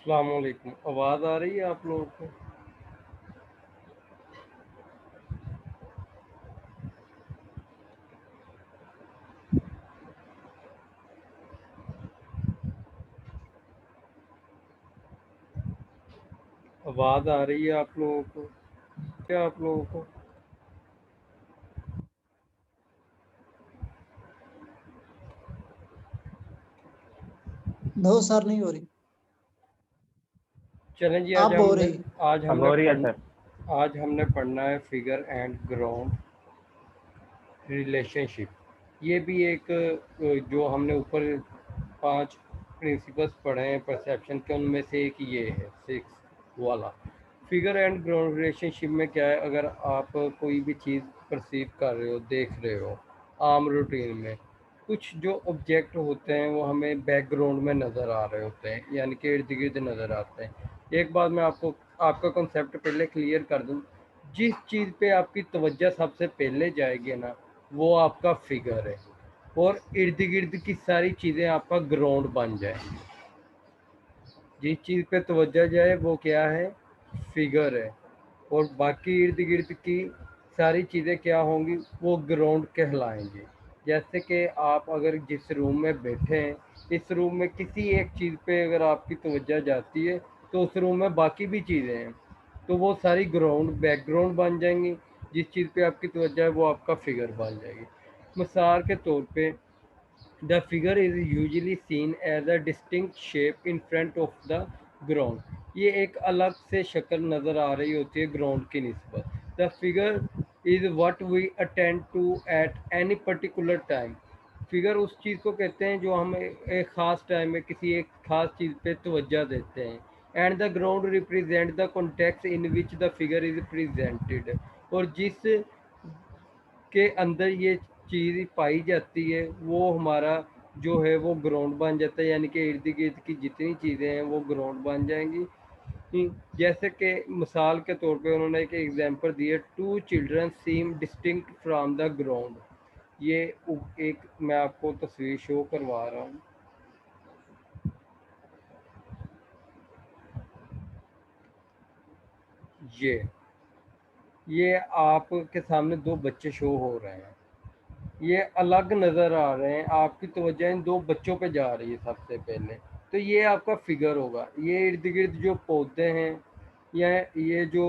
अस्सलाम वालेकुम। आवाज़ आ रही है आप लोगों को? आवाज़ आ रही है आप लोगों को? क्या आप लोगों को? नो सर, नहीं हो रही। चलें जी, अब हो रही। अब हो रही है सर। आज हमने पढ़ना है फिगर एंड ग्राउंड रिलेशनशिप। ये भी एक जो हमने ऊपर 5 प्रिंसिपल्स पढ़े हैं परसेप्शन के, उनमें से एक ये है 6 वाला। फिगर एंड ग्राउंड रिलेशनशिप में क्या है, अगर आप कोई भी चीज़ परसीव कर रहे हो, देख रहे हो आम रूटीन में, कुछ जो ऑब्जेक्ट होते हैं वो हमें बैकग्राउंड में नज़र आ रहे होते हैं, यानी कि इर्द गिर्द नज़र आते हैं। एक बात मैं आपका कॉन्सेप्ट पहले क्लियर कर दूं, जिस चीज़ पे आपकी तवज्जो सबसे पहले जाएगी ना, वो आपका फिगर है, और इर्द गिर्द की सारी चीज़ें आपका ग्राउंड बन जाएंगी। जिस चीज़ पे तवज्जो जाए वो क्या है, फिगर है, और बाकी इर्द गिर्द की सारी चीज़ें क्या होंगी, वो ग्राउंड कहलाएंगी। जैसे कि आप अगर जिस रूम में बैठे हैं, इस रूम में किसी एक चीज़ पे अगर आपकी तवज्जो जाती है तो उस रूम में बाकी भी चीज़ें हैं, तो वो सारी ग्राउंड बैकग्राउंड बन जाएंगी। जिस चीज़ पे आपकी तवज्जो है वो आपका फिगर बन जाएगी। मिसाल के तौर पे, the figure is usually seen as a distinct shape in front of the ground. ये एक अलग से शक्ल नज़र आ रही होती है ग्राउंड की निस्बत। The figure is what we attend to at any particular time. Figure उस चीज़ को कहते हैं जो हम एक ख़ास टाइम में किसी एक ख़ास चीज़ पे तवज्जो देते हैं। And the ground represent the context in which the figure is presented. और जिस के अंदर ये चीज़ पाई जाती है वो हमारा जो है वो ग्राउंड बन जाता है, यानी कि इर्द गिर्द की जितनी चीज़ें हैं वो ग्राउंड बन जाएंगी। जैसे कि मिसाल के तौर पे उन्होंने एक एग्जांपल दी है, two children seem distinct from the ground. ये एक मैं आपको तस्वीर शो करवा रहा हूँ। ये आपके सामने दो बच्चे शो हो रहे हैं, ये अलग नज़र आ रहे हैं, आपकी तवज्जो इन दो बच्चों पे जा रही है सबसे पहले, तो ये आपका फिगर होगा। ये इर्द गिर्द जो पौधे हैं, या ये जो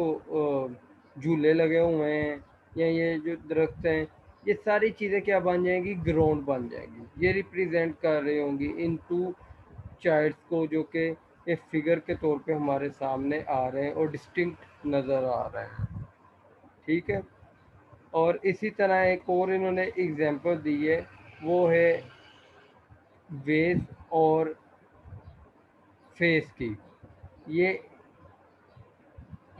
झूले लगे हुए हैं, या ये जो दरख्त हैं, ये सारी चीज़ें क्या बन जाएंगी, ग्राउंड बन जाएंगी। ये रिप्रेजेंट कर रही होंगी इन टू चाइल्ड्स को, जो कि एक फिगर के तौर पे हमारे सामने आ रहे हैं और डिस्टिंक्ट नज़र आ रहे हैं। ठीक है। और इसी तरह एक और इन्होंने एग्जांपल दी है, वो है वेस और फेस की। ये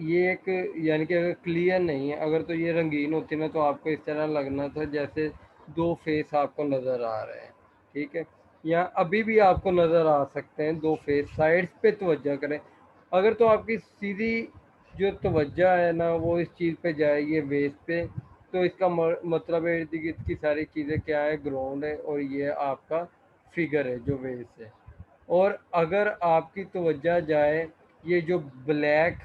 ये एक, यानी कि अगर क्लियर नहीं है, अगर तो ये रंगीन होती ना तो आपको इस तरह लगना था जैसे दो फेस आपको नज़र आ रहे हैं। ठीक है। या अभी भी आपको नज़र आ सकते हैं दो फेस, साइड्स पे तवज्जो करें। अगर तो आपकी सीधी जो तवज्जो है ना वो इस चीज़ पे जाएगी वेस पे, तो इसका मतलब है इर्द गिर्द की सारी चीज़ें क्या है, ग्राउंड है, और ये आपका फिगर है जो वेस है। और अगर आपकी तवज्जो जाए ये जो ब्लैक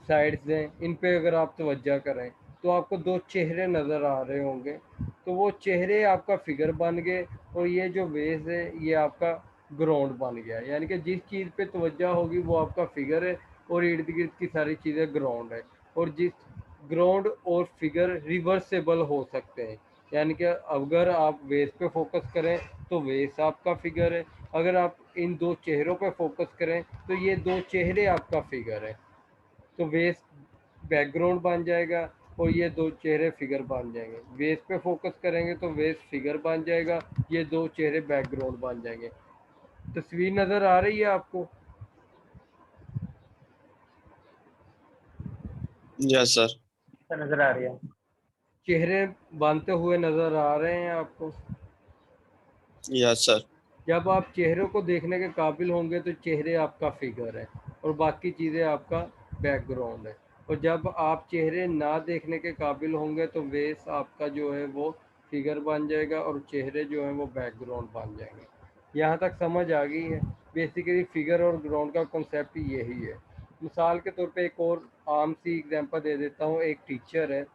साइड्स हैं, इन पे अगर आप तवज्जो करें तो आपको दो चेहरे नज़र आ रहे होंगे, तो वो चेहरे आपका फिगर बन गए, और ये जो वेस है ये आपका ग्राउंड बन गया। यानी कि जिस चीज़ पे तवज्जो होगी वो आपका फिगर है, और इर्द गिर्द की सारी चीज़ें ग्राउंड है। और जिस ग्राउंड और फिगर रिवर्सेबल हो सकते हैं, यानी कि अगर आप वेस पे फोकस करें तो वेस आपका फिगर है, अगर आप इन दो चेहरों पे फोकस करें तो ये दो चेहरे आपका फिगर है। तो वेस बैकग्राउंड बन जाएगा और ये दो चेहरे फिगर बन जाएंगे। वेस पे फोकस करेंगे तो वेस फिगर बन जाएगा, ये दो चेहरे बैकग्राउंड बन जाएंगे। तस्वीर नज़र आ रही है आपको? Yes sir. नजर आ रही है। चेहरे बनते हुए नज़र आ रहे हैं आपको? Yes sir. जब आप चेहरों को देखने के काबिल होंगे तो चेहरे आपका फिगर है, और बाकी चीज़ें आपका बैकग्राउंड है। और जब आप चेहरे ना देखने के काबिल होंगे तो वेस आपका जो है वो फिगर बन जाएगा, और चेहरे जो हैं वो बैकग्राउंड बन जाएंगे। यहाँ तक समझ आ गई है? बेसिकली फिगर और ग्राउंड का कॉन्सेप्ट यही है। मिसाल के तौर पे एक और आम सी एग्जांपल दे देता हूँ। एक टीचर है,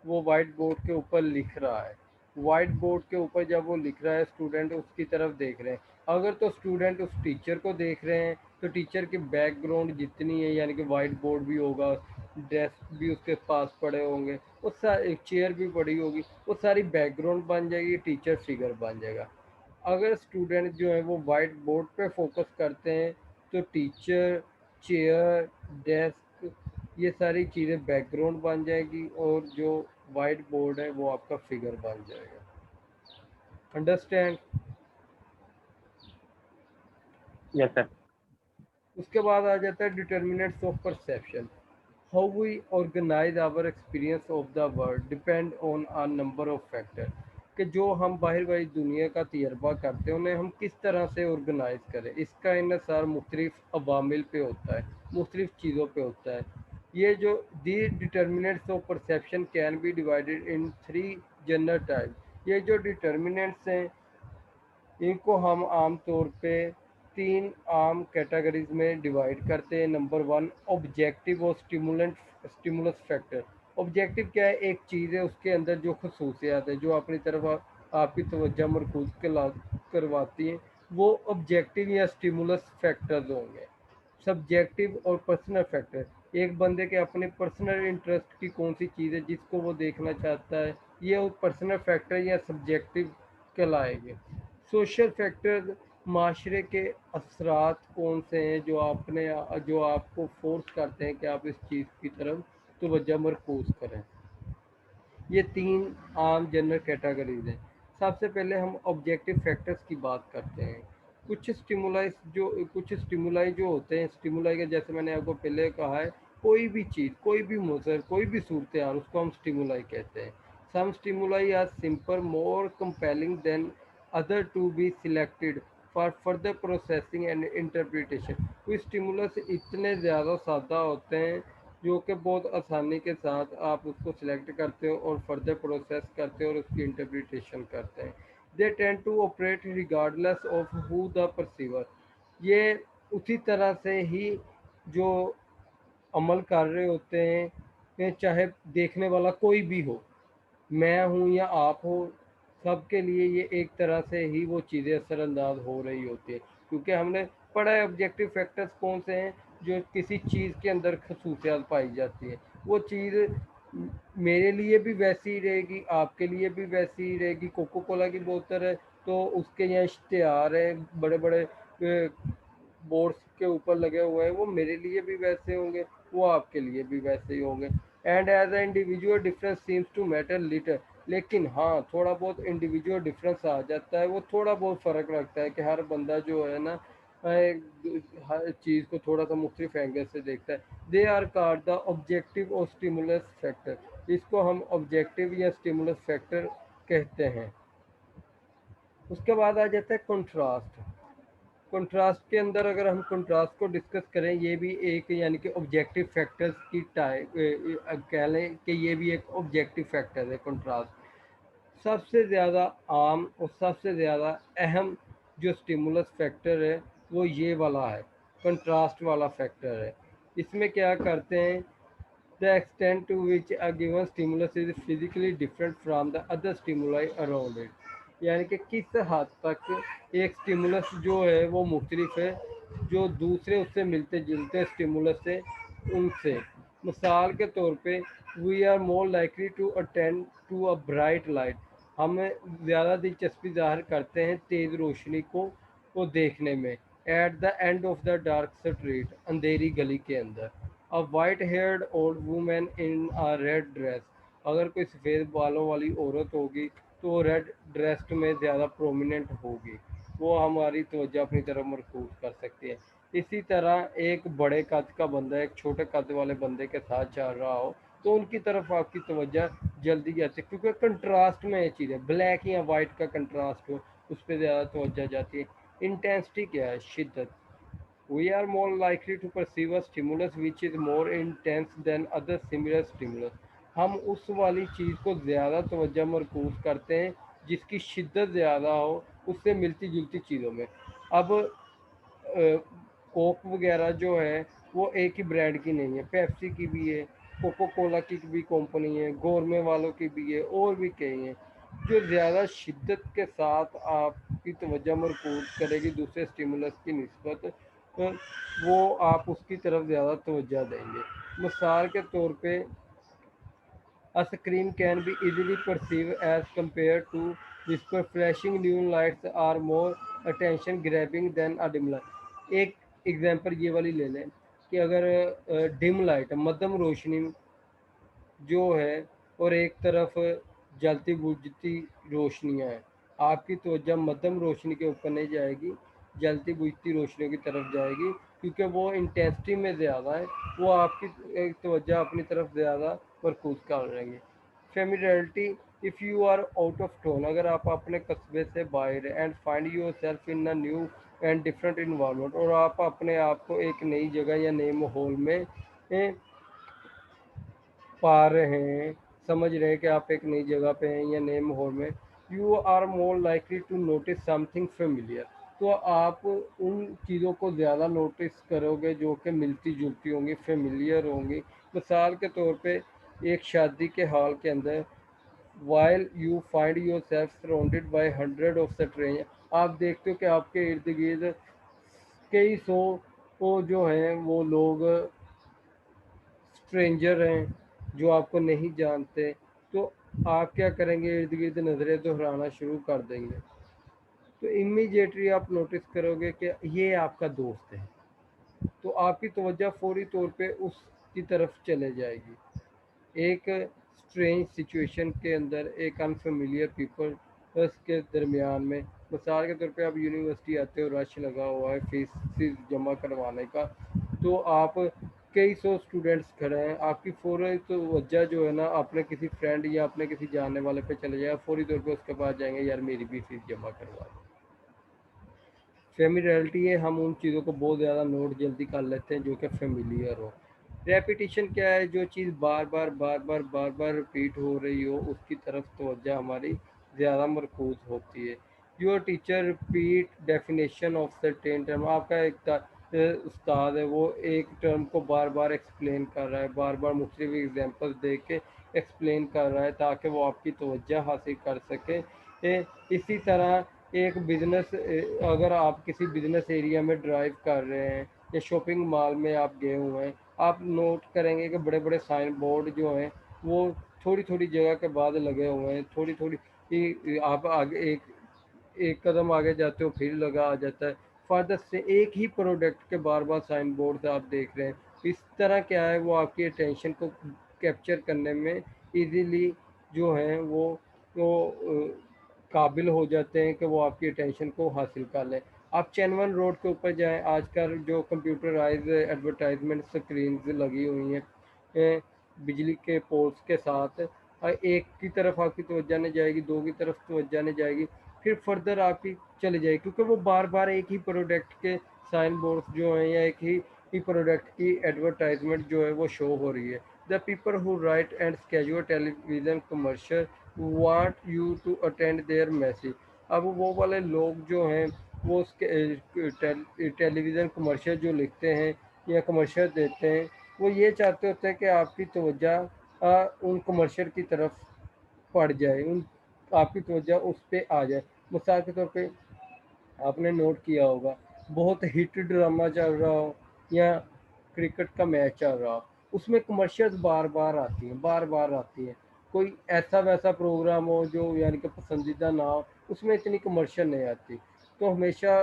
वो वाइट बोर्ड के ऊपर लिख रहा है। वाइट बोर्ड के ऊपर जब वो लिख रहा है, स्टूडेंट उसकी तरफ देख रहे हैं। अगर तो स्टूडेंट उस टीचर को देख रहे हैं तो टीचर की बैकग्राउंड जितनी है, यानी कि वाइट बोर्ड भी होगा, डेस्क भी उसके पास पड़े होंगे, वो सारी चेयर भी पड़ी होगी, वो सारी बैकग्राउंड बन जाएगी, टीचर फिगर बन जाएगा। अगर स्टूडेंट जो है वो वाइट बोर्ड पे फोकस करते हैं तो टीचर, चेयर, डेस्क, ये सारी चीज़ें बैकग्राउंड बन जाएगी और जो वाइट बोर्ड है वो आपका फिगर बन जाएगा। अंडरस्टैंड? Yes sir. उसके बाद आ जाता है determinants of perception. How we organise our experience of the world depend on a number of factor. कि जो हम बाहर वाली दुनिया का तजर्बा करते हैं उन्हें हम किस तरह से ऑर्गेनाइज करें, इसका इन्हसार मुख्तलिफ अवामिल पे होता है, मुख्तलिफ चीज़ों पे होता है। ये जो the determinants of perception can be divided in 3 general type. ये जो डिटर्मिनेंट्स हैं इनको हम आम तौर पे 3 आम कैटेगरीज में डिवाइड करते हैं। नंबर 1, ऑब्जेक्टिव और स्टिमुलस फैक्टर। ऑब्जेक्टिव क्या है? एक चीज़ है, उसके अंदर जो खसूसियात है जो अपनी तरफ आपकी तवज्जो मरकूज करवाती हैं, वो ऑब्जेक्टिव या स्टिमुलस फैक्टर्स होंगे। सब्जेक्टिव और पर्सनल फैक्टर, एक बंदे के अपने पर्सनल इंटरेस्ट की कौन सी चीज़ है जिसको वो देखना चाहता है, ये पर्सनल फैक्टर या सब्जेक्टिव कहलाएंगे। सोशल फैक्टर्स, माशरे के असरात कौन से हैं जो आपको फोर्स करते हैं कि आप इस चीज़ की तरफ तवज्जो मरकूज करें। ये 3 आम जनरल कैटेगरीज हैं। सबसे पहले हम ऑब्जेक्टिव फैक्टर्स की बात करते हैं। कुछ स्टिमुलाई जो होते हैं, स्टिमुलाई का जैसे मैंने आपको पहले कहा है, कोई भी चीज़, कोई भी मौसर, कोई भी सूरत हाल, उसको हम स्टिमुलाई कहते हैं। Some stimuli are simple more compelling than other to be selected for further processing and interpretation. कुछ स्टिमुलस इतने ज़्यादा सादा होते हैं जो कि बहुत आसानी के साथ आप उसको सिलेक्ट करते हो और फर्दर प्रोसेस करते हो और उसकी इंटरप्रिटेशन करते हैं। They tend to operate regardless of who the perceiver. ये उसी तरह से ही जो अमल कर रहे होते हैं कि चाहे देखने वाला कोई भी हो, मैं हूँ या आप हो, सबके लिए ये एक तरह से ही वो चीज़ें असरअंदाज हो रही होती है। क्योंकि हमने पढ़ा है ऑब्जेक्टिव फैक्टर्स कौन से हैं, जो किसी चीज़ के अंदर खसूसियात पाई जाती है। वो चीज़ मेरे लिए भी वैसी ही रहेगी, आपके लिए भी वैसी ही रहेगी। कोको कोला की बोतल है तो उसके यहाँ इश्तिहार है बड़े बड़े बोर्ड्स के ऊपर लगे हुए हैं, वो मेरे लिए भी वैसे होंगे, वो आपके लिए भी वैसे ही होंगे। And as a individual difference seems to matter little. लेकिन हाँ, थोड़ा बहुत इंडिविजुअल डिफरेंस आ जाता है, वो थोड़ा बहुत फ़र्क रखता है कि हर बंदा जो है ना हर चीज़ को थोड़ा सा मुख्तलिफ एंगल से देखता है। They are called the objective और स्टिमुलस फैक्टर। इसको हम ऑब्जेक्टिव या स्टिमुलस फैक्टर कहते हैं। उसके बाद आ जाता है कंट्रास्ट। कंट्रास्ट के अंदर अगर हम कंट्रास्ट को डिस्कस करें, ये भी एक यानी कि ऑब्जेक्टिव फैक्टर्स की टाइप कह लें कि ये भी एक ऑब्जेक्टिव फैक्टर है कंट्रास्ट। सबसे ज़्यादा आम और सबसे ज़्यादा अहम जो स्टिमुलस फैक्टर है वो ये वाला है, कंट्रास्ट वाला फैक्टर है। इसमें क्या करते हैं, the extent to which a given stimulus is physically different from the other stimuli around it. यानी कि किस हद तक एक स्टिमुलस जो है वो मुख्तलिफ है जो दूसरे उससे मिलते जुलते स्टिमुलस से उनसे। मिसाल के तौर पे, we are more likely to attend to a bright light. हमें ज़्यादा दिलचस्पी ज़ाहिर करते हैं तेज़ रोशनी को देखने में। At the end of the dark street, अंधेरी गली के अंदर। A white haired old women in a red dress. अगर कोई सफ़ेद बालों वाली औरत होगी तो वो रेड ड्रेस में ज़्यादा प्रोमिनेंट होगी, वो हमारी तवज्जो अपनी तरफ मरकूज कर सकती है। इसी तरह एक बड़े कद का बंदा एक छोटे कद वाले बंदे के साथ चल रहा हो तो उनकी तरफ आपकी तवज्जो जल्दी जाती है, क्योंकि कंट्रास्ट में ये चीज़ है। ब्लैक या वाइट का कंट्रास्ट हो, उस पर ज़्यादा तवज्जो जाती है। इंटेंसिटी क्या है? शिद्दत। We are more likely to perceive a stimulus which is more intense than other similar stimulus। हम उस वाली चीज़ को ज़्यादा तवज्जो मरकूज करते हैं जिसकी शिद्दत ज़्यादा हो उससे मिलती जुलती चीज़ों में। अब कोक वगैरह जो है वो एक ही ब्रांड की नहीं है, पेप्सी की भी है, कोको कोला की भी कंपनी है, गोरमे वालों की भी है, और भी कई हैं। जो ज़्यादा शिद्दत के साथ आपकी तवज्जो मरकूज़ करेगी दूसरे स्टिमुलस की निस्बत, वो आप उसकी तरफ ज़्यादा तवज्जो देंगे। मिसाल के तौर पे a scream can be easily perceived as compared to whisper, flashing neon lights are more attention grabbing than a dim light। एक एग्जांपल ये वाली ले लें कि अगर डिम लाइट मध्यम रोशनी जो है और एक तरफ जलती बुझती रोशनियाँ हैं, आपकी तवज्जो मध्यम रोशनी के ऊपर नहीं जाएगी, जलती बुझती रोशनियों की तरफ जाएगी, क्योंकि वो इंटेंसिटी में ज़्यादा है, वो आपकी तवज्जो अपनी तरफ ज़्यादा मरकूज़ कर रहेंगे। Familiarity, if you are out of town, अगर आप अपने कस्बे से बाहर and find your self in a new and different environment, और आप अपने आप को एक नई जगह या नए माहौल में पा रहे हैं, समझ रहे हैं कि आप एक नई जगह पे हैं या नए माहौल में, you are more likely to notice something familiar, तो आप उन चीज़ों को ज़्यादा नोटिस करोगे जो कि मिलती जुलती होंगी, फेमिलियर होंगी। मिसाल के तौर पे एक शादी के हॉल के अंदर, while you find your self surrounded by hundred of stranger, आप देखते हो कि आपके इर्द गिर्द कई सौ वो जो हैं वो लोग स्ट्रेंजर हैं जो आपको नहीं जानते, तो आप क्या करेंगे, इर्द गिर्द नज़रें दोहराना शुरू कर देंगे, तो इमीडिएटली आप नोटिस करोगे कि ये आपका दोस्त है, तो आपकी तवज्जो फौरी तौर पे उसकी तरफ चले जाएगी। एक स्ट्रेंज सिचुएशन के अंदर एक अनफेमिलियर पीपल के दरमियान में, मिसाल के तौर पे आप यूनिवर्सिटी आते हो, रश लगा हुआ है फीस जमा करवाने का, तो आप कई सौ स्टूडेंट्स खड़े हैं, आपकी फ़ौरी तवज्जो जो है ना अपने किसी फ्रेंड या अपने किसी जानने वाले पे चले जाएगा, फौरी तौर पे उसके पास जाएंगे, यार मेरी भी फीस जमा करवा दो। फेमिलियरिटी है, हम उन चीज़ों को बहुत ज़्यादा नोट जल्दी कर लेते हैं जो कि फेमिलियर हो। रेपिटिशन क्या है, जो चीज़ बार बार रिपीट हो रही हो उसकी तरफ तवज्जो हमारी ज़्यादा मरकूज़ होती है। Your teacher repeat definition of certain term, आपका एक उस्ताद है, वो एक टर्म को बार बार एक्सप्लेन कर रहा है, बार बार मुख्तलिफ एग्जांपल्स दे के एक्सप्लेन कर रहा है ताकि वो आपकी तवज्जो हासिल कर सके। इसी तरह एक बिज़नेस, अगर आप किसी बिज़नेस एरिया में ड्राइव कर रहे हैं या शॉपिंग मॉल में आप गए हुए हैं, आप नोट करेंगे कि बड़े बड़े साइन बोर्ड जो हैं वो थोड़ी थोड़ी जगह के बाद लगे हुए हैं, थोड़ी थोड़ी आप आगे एक एक कदम आगे जाते हो फिर लगा आ जाता है, फादर से एक ही प्रोडक्ट के बार बार साइन बोर्ड आप देख रहे हैं। इस तरह क्या है, वो आपकी अटेंशन को कैप्चर करने में इजीली जो है वो काबिल हो जाते हैं कि वो आपकी अटेंशन को हासिल कर लें। आप चैनवन रोड के ऊपर जाएं, आजकल जो कंप्यूटराइज एडवर्टाइजमेंट स्क्रीन्स लगी हुई हैं बिजली के पोल्स के साथ, एक की तरफ आपकी तवज्जो नहीं जाएगी, दो की तरफ तवज्जो नहीं जाएगी, फिर फर्दर आपकी चली जाएगी, क्योंकि वो बार बार एक ही प्रोडक्ट के साइन बोर्ड्स जो हैं या एक ही प्रोडक्ट की एडवर्टाइजमेंट जो है वो शो हो रही है। The people who write and schedule television commercial want you to attend their message, अब वो वाले लोग जो हैं वो उसके टेलीविज़न कमर्शियल जो लिखते हैं या कमर्शियल देते हैं, वो ये चाहते होते हैं कि आपकी तवज्जो उन कमर्शियल की तरफ पड़ जाए, उन आपकी तवज्जो उस पे आ जाए। मिसाल के तौर पे आपने नोट किया होगा, बहुत हिट ड्रामा चल रहा हो या क्रिकेट का मैच चल रहा हो, उसमें कमर्शियल्स बार बार आती हैं, बार बार आती हैं। कोई ऐसा वैसा प्रोग्राम हो जो यानी कि पसंदीदा ना हो, उसमें इतनी कमर्शियल नहीं आती, तो हमेशा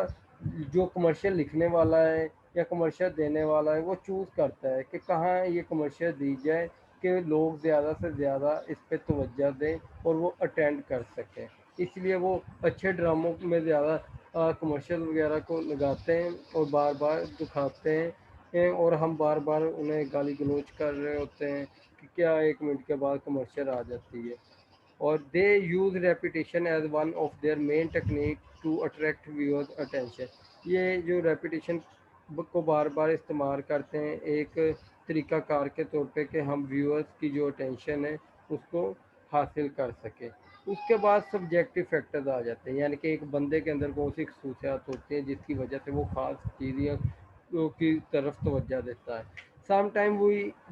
जो कमर्शियल लिखने वाला है या कमर्शियल देने वाला है वो चूज़ करता है कि कहाँ ये कमर्शियल दी जाए कि लोग ज़्यादा से ज़्यादा इस पे तवज्जो दें और वो अटेंड कर सकें, इसलिए वो अच्छे ड्रामों में ज़्यादा कमर्शियल वगैरह को लगाते हैं और बार बार दिखाते हैं, और हम बार बार उन्हें गाली गलौज कर रहे होते हैं कि क्या 1 मिनट के बाद कमर्शियल आ जाती है। और they use repetition as one of their main technique to attract viewers attention, ये जो रेपिटेशन को बार बार इस्तेमाल करते हैं एक तरीक़ाकार के तौर पे कि हम व्यूअर्स की जो अटेंशन है उसको हासिल कर सके। उसके बाद सब्जेक्टिव फैक्टर्स आ जाते हैं, यानी कि एक बंदे के अंदर कौन सी खसूसियात होती हैं जिसकी वजह से वो ख़ास चीज़ या की तरफ तवज्जो देता है। Sometimes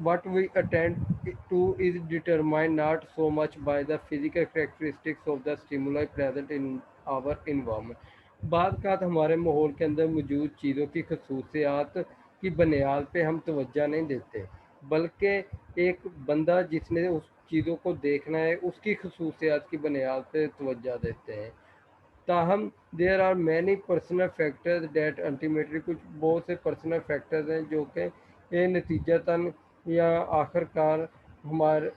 what we attend to is determined not so much by the physical characteristics of the stimuli present in our environment. बाद का हमारे माहौल के अंदर मौजूद चीज़ों की खसूसियात की बुनियाद पे हम तवज्जो नहीं देते, बल्कि एक बंदा जिसने उस चीज़ों को देखना है उसकी खसूसियात की बुनियाद पे तवज्जो देते हैं। ताहम there are many personal factors that ultimately, कुछ बहुत से पर्सनल फैक्टर्स हैं जो कि ये नतीजतन या हमारे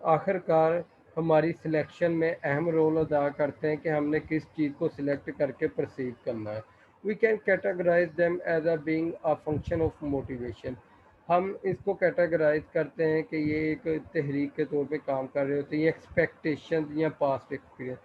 आखिरकार हमारी सिलेक्शन में अहम रोल अदा करते हैं कि हमने किस चीज़ को सिलेक्ट करके परसीव करना है। We can categorise them as a being a function of motivation. हम इसको कैटेगराइज करते हैं कि ये एक तहरीक के तौर पे काम कर रहे होते हैं, ये एक्सपेक्टेशन या पास्ट एक्सपीरियंस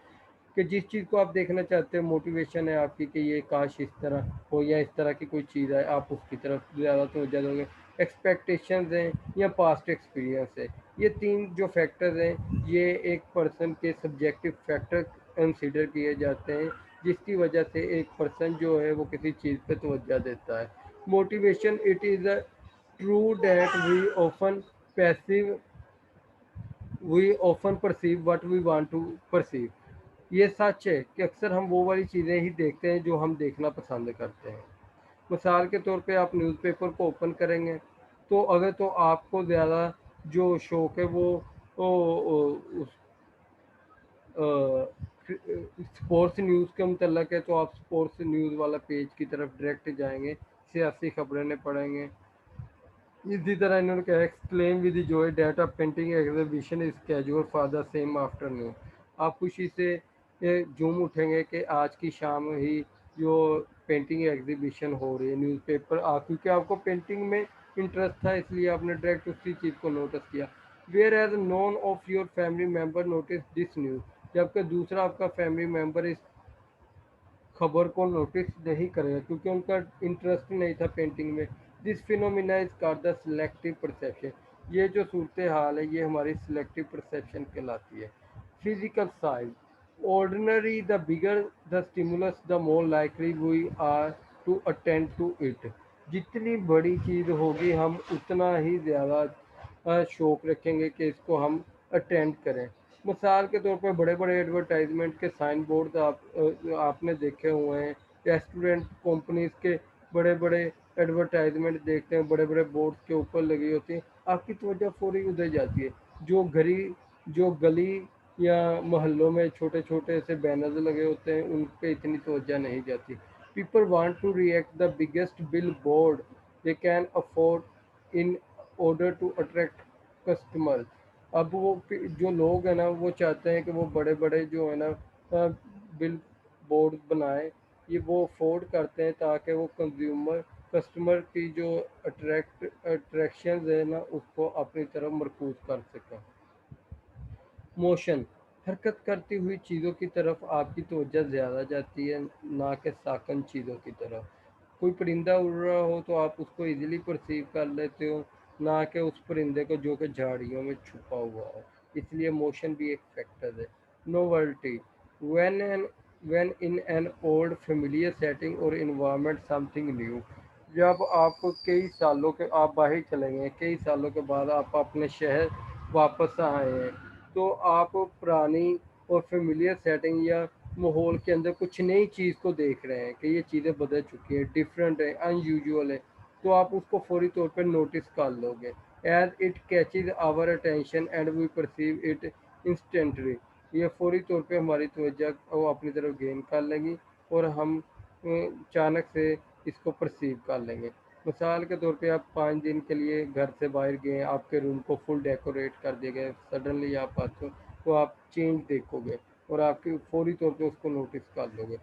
कि जिस चीज़ को आप देखना चाहते हो, मोटिवेशन है आपकी कि ये काश इस तरह हो या इस तरह की कोई चीज़ है, आप उसकी तरफ ज़्यादा तवज्जो दोगे। एक्सपेक्टेशंस हैं या पास्ट एक्सपीरियंस है, ये तीन जो फैक्टर्स हैं ये एक पर्सन के सब्जेक्टिव फैक्टर कंसीडर किए जाते हैं जिसकी वजह से एक पर्सन जो है वो किसी चीज़ पे तवज्जो देता है। Motivation it is a true that passive we often perceive what we want to perceive. ये सच है कि अक्सर हम वो वाली चीज़ें ही देखते हैं जो हम देखना पसंद करते हैं। मिसाल के तौर पे आप न्यूज़पेपर को ओपन करेंगे तो अगर तो आपको ज़्यादा जो शौक़ है वो स्पोर्ट्स न्यूज़ के मुतल्लक है तो आप स्पोर्ट्स न्यूज़ वाला पेज की तरफ डायरेक्ट जाएंगे, सियासी खबरें नहीं पढ़ेंगे। इसी तरह इन्होंने कहा exclaim with joy date of painting exhibition is casual for the same afternoon. आप खुशी से झूम उठेंगे कि आज की शाम ही जो पेंटिंग एग्जीबिशन हो रही है। न्यूज़पेपर क्योंकि आपको पेंटिंग में इंटरेस्ट था इसलिए आपने डायरेक्ट उसी चीज़ को नोटिस किया। Whereas none of your family member notice this news, जबकि दूसरा आपका फैमिली मेम्बर इस खबर को नोटिस नहीं करेगा क्योंकि उनका इंटरेस्ट नहीं था पेंटिंग में। This phenomena is called the selective perception. ये जो सूरत हाल है ये हमारी सिलेक्टिव परसेप्शन कहलाती है। Physical size ordinary the bigger the stimulus the more likely we are to attend to it. जितनी बड़ी चीज़ होगी हम उतना ही ज़्यादा शौक़ रखेंगे कि इसको हम अटेंड करें। मिसाल के तौर पर बड़े बड़े एडवर्टाइजमेंट के साइन बोर्ड आपने देखे हुए हैं। रेस्टोरेंट कंपनीज के बड़े बड़े एडवर्टाइजमेंट देखते हैं, बड़े बड़े बोर्ड्स के ऊपर लगी होती हैं, आपकी तवज्जो फौरी उधर जाती है। जो गली या मोहल्लों में छोटे छोटे से बैनर्स लगे होते हैं उन पे इतनी तवज्जो नहीं जाती। People want to react the biggest billboard they can afford in order to attract customer. अब वो जो लोग हैं ना वो चाहते हैं कि वो बड़े बड़े जो है ना बिल बोर्ड बनाए, ये वो अफोर्ड करते हैं ताकि वो कस्टमर की जो अट्रैक्शन है ना उसको अपनी तरफ मरकूज कर सकें। मोशन हरकत करती हुई चीज़ों की तरफ आपकी तवज्जो ज़्यादा जाती है, ना कि साकन चीज़ों की तरफ। कोई परिंदा उड़ रहा हो तो आप उसको इजीली परसीव कर लेते हो, ना कि उस परिंदे को जो कि झाड़ियों में छुपा हुआ हो। इसलिए मोशन भी एक फैक्टर है। Novelty when an when in an old familiar setting और इन्वायरमेंट समथिंग न्यू। जब आप कई सालों के आप बाहर चले गए, कई सालों के बाद आप अपने शहर वापस आए हैं तो आप पुरानी और फेमिलियर सेटिंग या माहौल के अंदर कुछ नई चीज़ को देख रहे हैं कि ये चीज़ें बदल चुकी हैं, डिफरेंट है, अनयूजुअल है, तो आप उसको फौरी तौर पर नोटिस कर लोगे। As it catches our attention and we perceive it instantly. ये फौरी तौर पे हमारी तवज्जो वो अपनी तरफ गेन कर लेंगी और हम अचानक से इसको परसीव कर लेंगे। मिसाल के तौर पे आप 5 दिन के लिए घर से बाहर गए, आपके रूम को फुल डेकोरेट कर दिया गया, सडनली आप आते हो तो आप चेंज देखोगे और आपके फौरी तौर पे उसको नोटिस कर लोगे।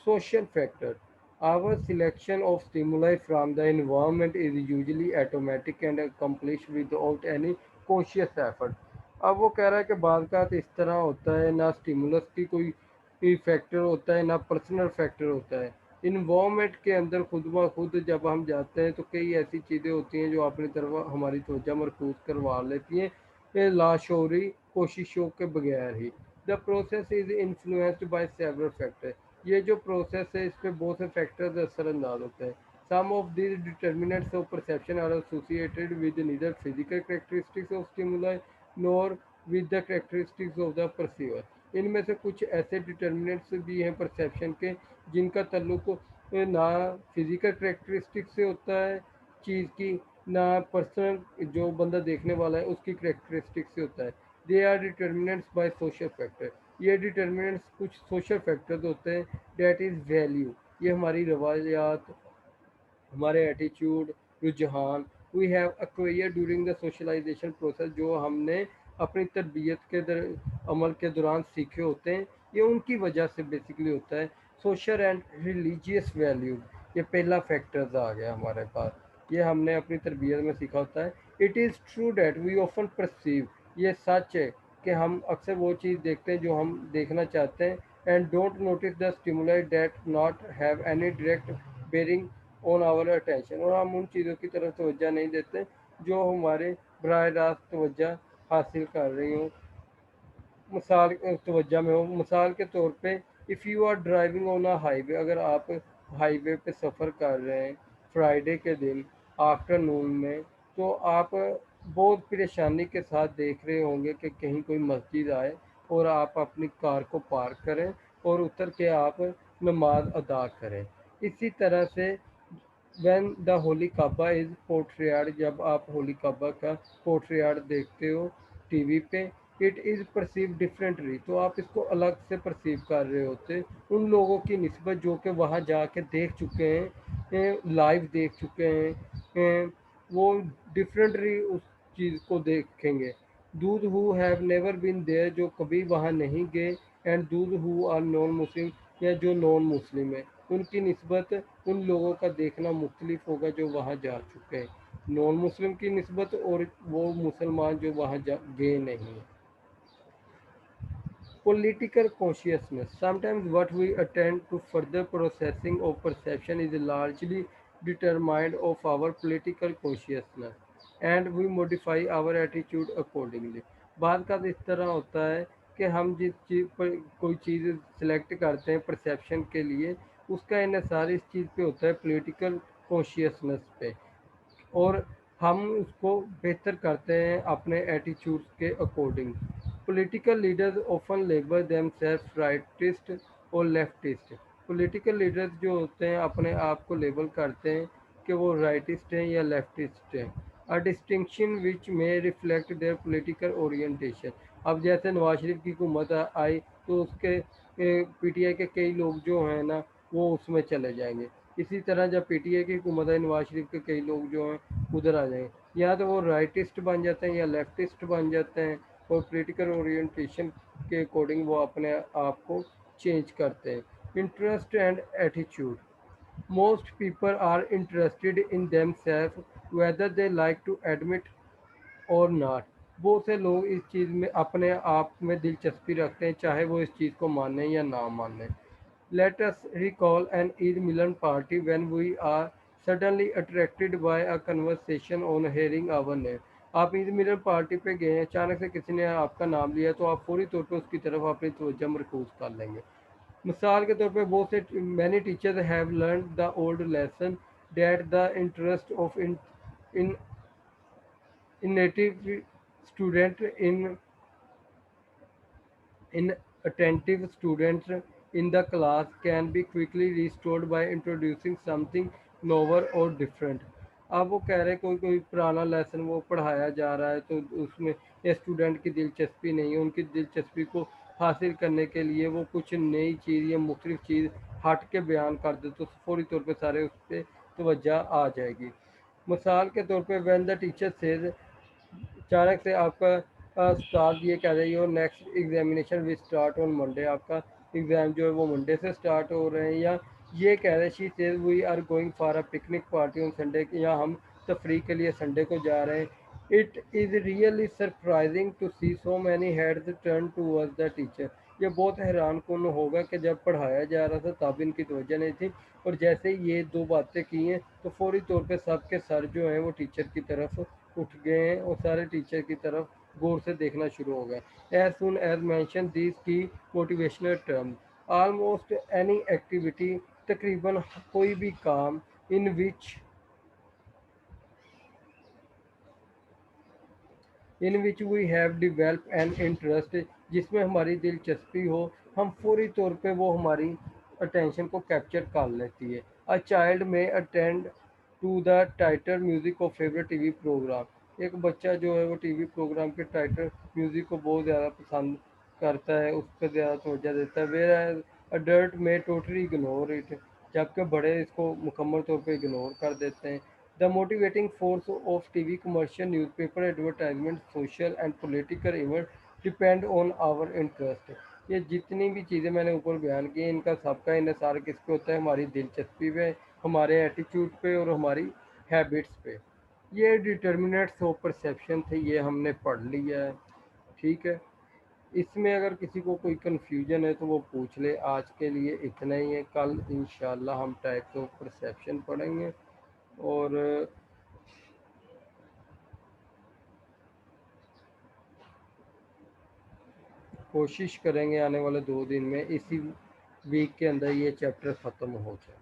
Social factor our selection of stimuli from the environment is usually automatic and accomplish without any conscious effort. अब वो कह रहा है कि बाज़ इस तरह होता है, ना स्टिमुलस की कोई फैक्टर होता है ना पर्सनल फैक्टर होता है। इन्वामेंट के अंदर खुद ब खुद जब हम जाते हैं तो कई ऐसी चीज़ें होती हैं जो अपनी तरफ हमारी तवज्जो मरकूज़ करवा लेती हैं लाशोरी कोशिशों के बगैर ही। The process is influenced by several factor. ये जो प्रोसेस है इस पे बहुत से फैक्टर्स असरअंदाज होते हैं। सम of these determinants of perception are associated with neither physical characteristics of stimuli nor with the characteristics of the perceiver। इनमें से कुछ ऐसे डिटर्मिनेंट्स भी हैं परसेप्शन के जिनका ताल्लुक ना फिजिकल करेक्टरिस्टिक्स से होता है चीज़ की, ना पर्सनल जो बंदा देखने वाला है उसकी करेक्टरिस्टिक्स से होता है। They are determinants by social factor. ये डिटर्मिनेंट्स कुछ सोशल फैक्टर्स होते हैं। डेट इज़ वैल्यू, ये हमारी रवायात, हमारे एटीट्यूड, रुझान we have acquire during the socialisation process, जो हमने अपनी तरबियत के अमल के दौरान सीखे होते हैं, ये उनकी वजह से बेसिकली होता है। सोशल एंड रिलीजियस वैल्यू, ये पहला फैक्टर्स आ गया हमारे पास, ये हमने अपनी तरबियत में सीखा होता है। It is true that we often perceive, ये सच है कि हम अक्सर वो चीज़ देखते हैं जो हम देखना चाहते हैं। And don't notice the stimuli that not have any direct bearing on our attention, और हम उन चीज़ों की तरफ तवज्जो नहीं देते जो हमारे बराह रास्त तवज्जो हासिल कर रही हों, मिसाल तवज्जो में हो। मिसाल के तौर पे if you are driving on a highway, अगर आप हाईवे पे सफ़र कर रहे हैं फ्राइडे के दिन आफ्टरनून में, तो आप बहुत परेशानी के साथ देख रहे होंगे कि कहीं कोई मस्जिद आए और आप अपनी कार को पार्क करें और उतर के आप नमाज अदा करें। इसी तरह से when the holy Kaaba is portrayed, जब आप होली काबा का पोर्ट्रेड देखते हो टीवी पे, इट इज़ परसीव डिफरेंटली, तो आप इसको अलग से परसीव कर रहे होते उन लोगों की निस्बत जो कि वहाँ जाके देख चुके हैं, लाइव देख चुके हैं, वो डिफरेंटली उस चीज़ को देखेंगे। दूध who have never been there, जो कभी वहाँ नहीं गए, एंड दूध हु आर नॉन मुस्लिम, या जो नॉन मुस्लिम है, उनकी निस्बत उन लोगों का देखना मुख्तलिफ होगा जो वहाँ जा चुके हैं नॉन मुस्लिम की निस्बत, और वो मुसलमान जो वहाँ गए नहीं हैं। Political consciousness. Sometimes what we attend to further processing of perception is largely determined of our political consciousness and we modify our attitude accordingly। बात का इस तरह होता है कि हम जिस चीज़ पर कोई चीज़ सेलेक्ट करते हैं परसेप्शन के लिए, उसका इन्हिसार इस चीज़ पे होता है पॉलिटिकल कॉन्शियसनेस पे, और हम उसको बेहतर करते हैं अपने एटीट्यूड्स के according. Political leaders often label themselves rightist और लेफ्टिस्ट। पॉलिटिकल लीडर्स जो होते हैं अपने आप को लेबल करते हैं कि वो राइटिस्ट हैं या लेफ्टिस्ट हैं। अ डिस्टिंक्शन विच में रिफ्लेक्ट देयर पॉलिटिकल ओरिएंटेशन। अब जैसे नवाज शरीफ की हुकूमत आई तो उसके पीटीआई के कई लोग जो हैं ना वो उसमें चले जाएंगे। इसी तरह जब पीटीआई की हुकूमत आई नवाज शरीफ के कई लोग जो हैं उधर आ जाएंगे, या तो वो राइटिस्ट बन जाते हैं या लेफ्टिस्ट बन जाते हैं, और पॉलिटिकल ओरिएंटेशन के अकॉर्डिंग वो अपने आप को चेंज करते हैं। Interest and attitude. Most people are interested in themselves whether they like to admit or not. बहुत से लोग इस चीज़ में अपने आप में दिलचस्पी रखते हैं चाहे वो इस चीज़ को माने या ना माने। Let us recall an Eid Milan party when we are suddenly attracted by a conversation on hearing our name। आप ईद मिलन पार्टी पे गए हैं, अचानक से किसी ने आपका नाम लिया तो आप फौरी तौर पे उसकी तरफ अपनी तवज्जो मरकूज कर लेंगे। मिसाल के तौर पे बहुत से many teachers have learn the old lesson that the interest of in native student inattentive students in the class can be quickly restored by introducing something novel or different। अब वो कह रहे हैं कोई कोई पुराना लेसन वो पढ़ाया जा रहा है तो उसमें स्टूडेंट की दिलचस्पी नहीं है, उनकी दिलचस्पी को हासिल करने के लिए वो कुछ नई चीज़ या मुख्तलिफ चीज़ हट के बयान कर दे तो फौरी तौर पे सारे उस पर तवज्जो आ जाएगी। मिसाल के तौर पे व्हेन द टीचर सेज, अचानक से आपका उस्ताद ये कह रही हो next examination will start on Monday, आपका एग्ज़ाम जो है वो मंडे से स्टार्ट हो रहे हैं, या ये कह रहे she says we are going for a picnic party on Sunday, या हम तफरीक के लिए संडे को जा रहे हैं। It is really surprising to see so many heads turn towards the teacher. ये बहुत हैरान कुन होगा कि जब पढ़ाया जा रहा था तब इनकी तवज्जो नहीं थी, और जैसे ही ये दो बातें की हैं तो फौरी तौर पे सबके सर जो हैं वो टीचर की तरफ उठ गए हैं और सारे टीचर की तरफ गौर से देखना शुरू हो गए। As soon as mention this key motivational term, almost any activity, तकरीबन कोई भी काम, in which we have develop an interest, जिसमें हमारी दिलचस्पी हो, हम फौरी तौर पे वो हमारी अटेंशन को कैप्चर कर लेती है। A child may attend to the title music of favourite TV programme, एक बच्चा जो है वो टीवी प्रोग्राम के टाइटल म्यूजिक को बहुत ज़्यादा पसंद करता है, उस पर ज़्यादा तवज्जो देता है। वेयर अडल्ट में टोटली इग्नोर इट, जबकि बड़े इसको मुकम्मल तौर पर इग्नोर कर देते हैं। The motivating force of TV commercial, newspaper advertisement, social and political events depend on our interest। ये जितनी भी चीज़ें मैंने ऊपर बयान की हैं, इनका सबका इन्हिसार किस पे होता है? हमारी दिलचस्पी पे, हमारे एटीट्यूड पे और हमारी हैबिट्स पे। ये डिटर्मिनेंट्स ऑफ परसेप्शन थे, ये हमने पढ़ लिया है। ठीक है, इसमें अगर किसी को कोई कन्फ्यूजन है तो वो पूछ ले। आज के लिए इतना ही है, कल इंशाल्लाह हम टाइप्स ऑफ परसेप्शन पढ़ेंगे और कोशिश करेंगे आने वाले 2 दिन में इसी वीक के अंदर ये चैप्टर ख़त्म हो जाए।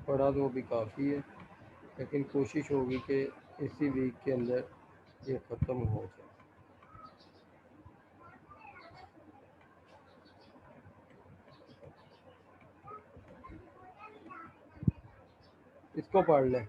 पढ़ा तो भी काफ़ी है, लेकिन कोशिश होगी कि इसी वीक के अंदर ये ख़त्म हो जाए। इसको पढ़ लें।